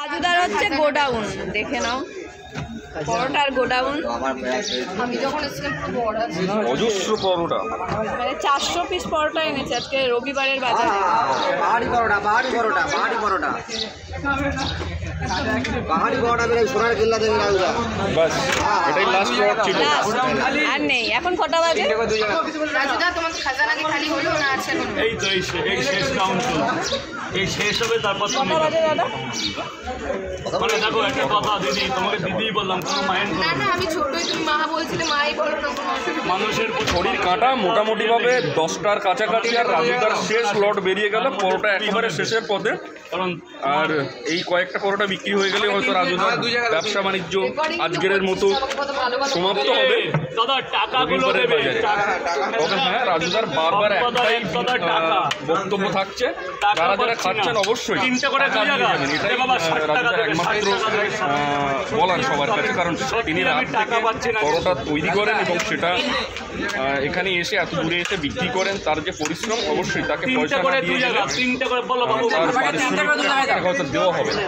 রাজুদার হচ্ছে গোডাউন, দেখে নাও পরোটার গোডাউন। আমি যখন এসেছিলাম অজস্র পরোটা, মানে 400 পিস পরোটা এনেছে আজকে রবিবারের বাজারে। পাহাড়ি পরোটা, পাহাড়ি পরোটা, পাহাড়ি পরোটা, পাহাড়ি পরোটা বের সোনার কেল্লা থেকে রাজুদা। বাস এটাই লাস্ট লট ছিল, আর নেই। এখন কটা বাজে? রাজুদা তোমার খাজানা কি খালি হলো না আছে এখন? এই তো এই শেষ কাউন্ট চলছে, এই শেষ হবে তারপর কটা বাজে দাদা? মানে দেখো একটা কথা দিদি, তোমাকে দিদিই বললাম, কোনো মাইন্ড না না আমি ছোটই, তুমি মা বলছিলে, মাই বলো না কোনো অসুবিধা নেই। মানুষের ঘড়ির কাঁটা মোটামুটিভাবে 10টার কাছাকাছি, আর রাজুদার শেষ লট বেরিয়ে গেল, পরোটা একেবারে শেষের পথে। কারণ আর এই কয়েকটা পরোটা বিক্রি হয়ে গেলে হয়তো রাজুদার ব্যবসা বাণিজ্য আজকের মতো সমাপ্ত হবে দাদা টাকাগুলো রবিবারের দেবে, বাজারে। তবে হ্যাঁ, রাজুদার বারবার একটাই বক্তব্য থাকছে, যারা যারা খাচ্ছেন অবশ্যই তিনটে করে টাকা দিয়ে যাবেন, এটাই রাজুদার একমাত্র বলার সবার কাছে। কারণ তিনি রাত থেকে পরোটা তৈরি করেন এবং সেটা এখানে এসে এত দূরে এসে বিক্রি করেন, তার যে পরিশ্রম অবশ্যই তাকে পয়সা না দিয়ে গেলে তিনটে করে বলো বাবু, তার পারিশ্রমিক টাকা হয়তো দেওয়া হবে না।